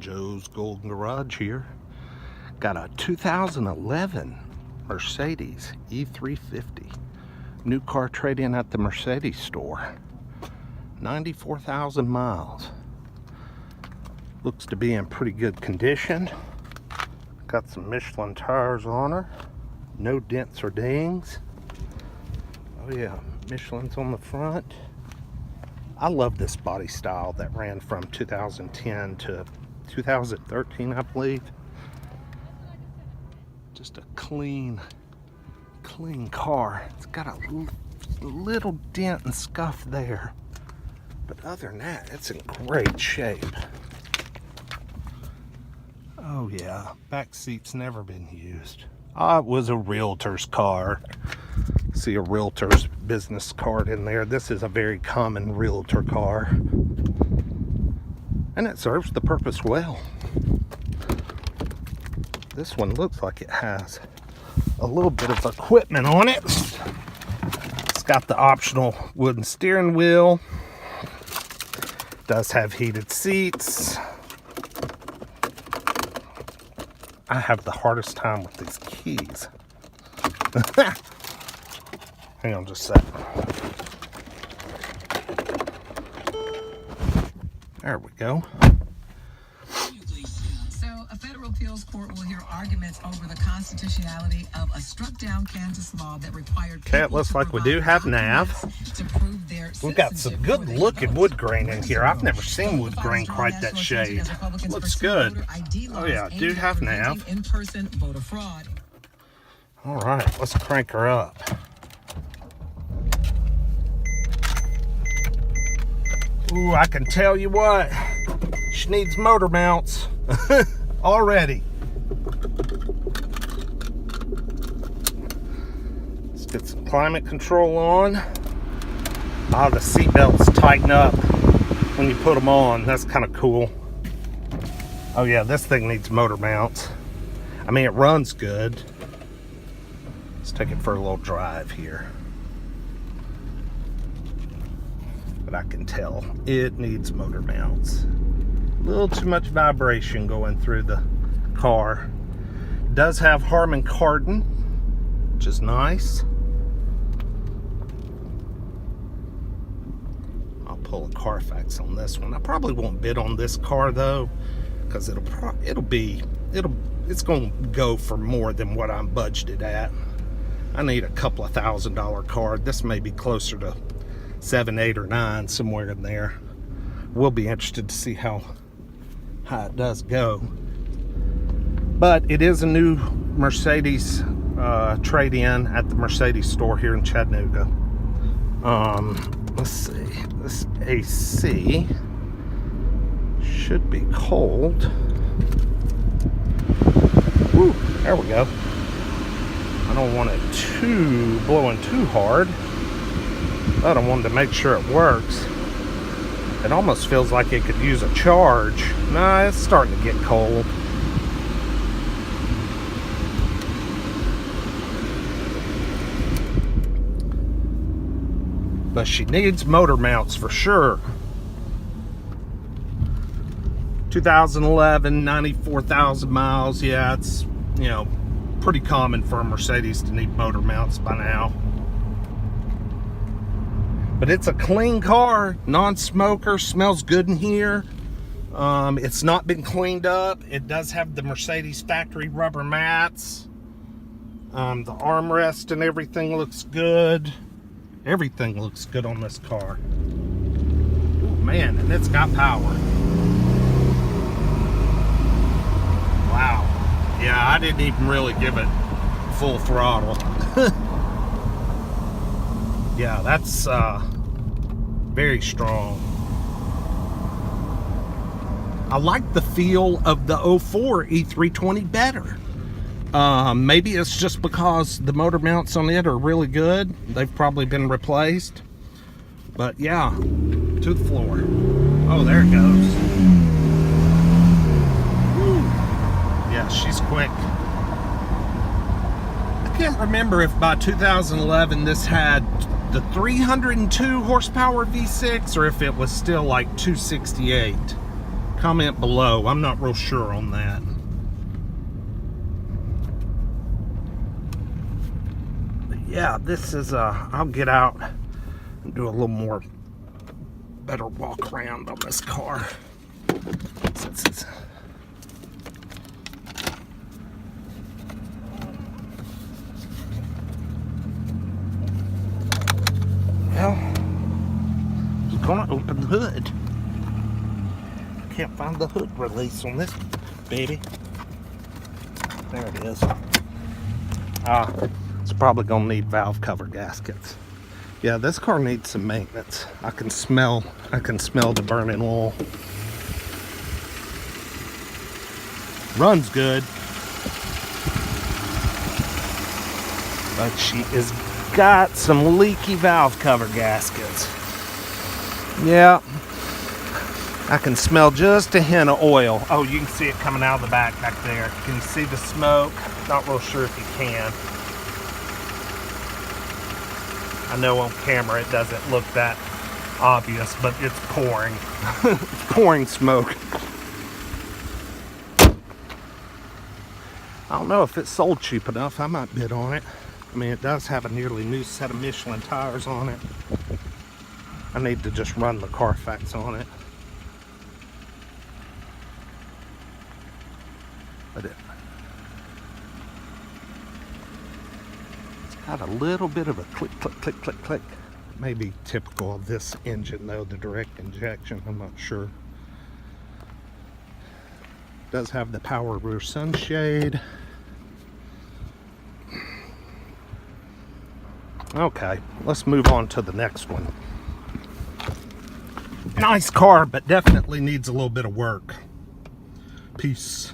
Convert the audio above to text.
Joe's Golden Garage here. Got a 2011 Mercedes e350. New car trade-in at the Mercedes store. 94,000 miles. Looks to be in pretty good condition. Got some Michelin tires on her. No dents or dings. Oh yeah, Michelin's on the front. I love this body style that ran from 2010 to 2013, I believe. Just a clean car. It's got a little dent and scuff there, but other than that, it's in great shape. Oh yeah, back seat's never been used. It was a realtor's car. See a realtor's business card in there. This is a very common realtor car, and it serves the purpose well. This one looks like it has a little bit of equipment on it. It's got the optional wooden steering wheel. Does have heated seats. I have the hardest time with these keys. Hang on just a sec. There we go. So, a federal appeals court will hear arguments over the constitutionality of a struck-down Kansas law that required. Okay, it looks like we do have nav. We've got some good-looking wood grain in here. I've never seen wood grain quite that shade. Looks good. Oh yeah, do have nav. In-person voter fraud. All right, let's crank her up. Ooh, I can tell you what, she needs motor mounts already. Let's get some climate control on. The seat belts tighten up when you put them on. That's kind of cool. Oh yeah, this thing needs motor mounts. I mean, it runs good. Let's take it for a little drive here. But I can tell it needs motor mounts. A little too much vibration going through the car. It does have Harman Kardon, which is nice. I'll pull a Carfax on this one. I probably won't bid on this car though, because it's going to go for more than what I'm budgeted at. I need a couple of $1,000 car. This may be closer to 7, 8, or 9, somewhere in there. We'll be interested to see how it does go. But it is a new Mercedes trade-in at the Mercedes store here in Chattanooga. Let's see. This AC should be cold. Woo, there we go. I don't want it blowing too hard, but I wanted to make sure it works. It almost feels like it could use a charge. Nah, it's starting to get cold. But she needs motor mounts for sure. 2011, 94,000 miles. Yeah, it's, pretty common for a Mercedes to need motor mounts by now. But it's a clean car, non-smoker, smells good in here. It's not been cleaned up. It does have the Mercedes factory rubber mats. The armrest and everything looks good. Everything looks good on this car. Oh man, and it's got power. Wow. Yeah, I didn't even really give it full throttle. Yeah, that's very strong. I like the feel of the 04 E320 better. Maybe it's just because the motor mounts on it are really good. They've probably been replaced. But yeah, to the floor. Oh, there it goes. Woo. Yeah, she's quick. I can't remember if by 2011 this had the 302 horsepower V6 or if it was still like 268. Comment below. I'm not real sure on that. But yeah, this is I'll get out and do a little more better walk around on this car. Since it's well, I'm gonna open the hood. Can't find the hood release on this baby. There it is. It's probably gonna need valve cover gaskets. Yeah, this car needs some maintenance. I can smell the burning oil. Runs good, but she has got some leaky valve cover gaskets. Yeah, I can smell just a hint of oil. Oh, you can see it coming out of the back there. Can you see the smoke? Not real sure if you can. I know on camera it doesn't look that obvious, but it's pouring. It's pouring smoke. I don't know if it's sold cheap enough. I might bid on it. I mean, it does have a nearly new set of Michelin tires on it. I need to just run the Carfax on it. But it's got a little bit of a click, click, click, click, click. Maybe typical of this engine though, the direct injection, I'm not sure. Does have the power rear sunshade. Okay, let's move on to the next one. Nice car, but definitely needs a little bit of work. Peace.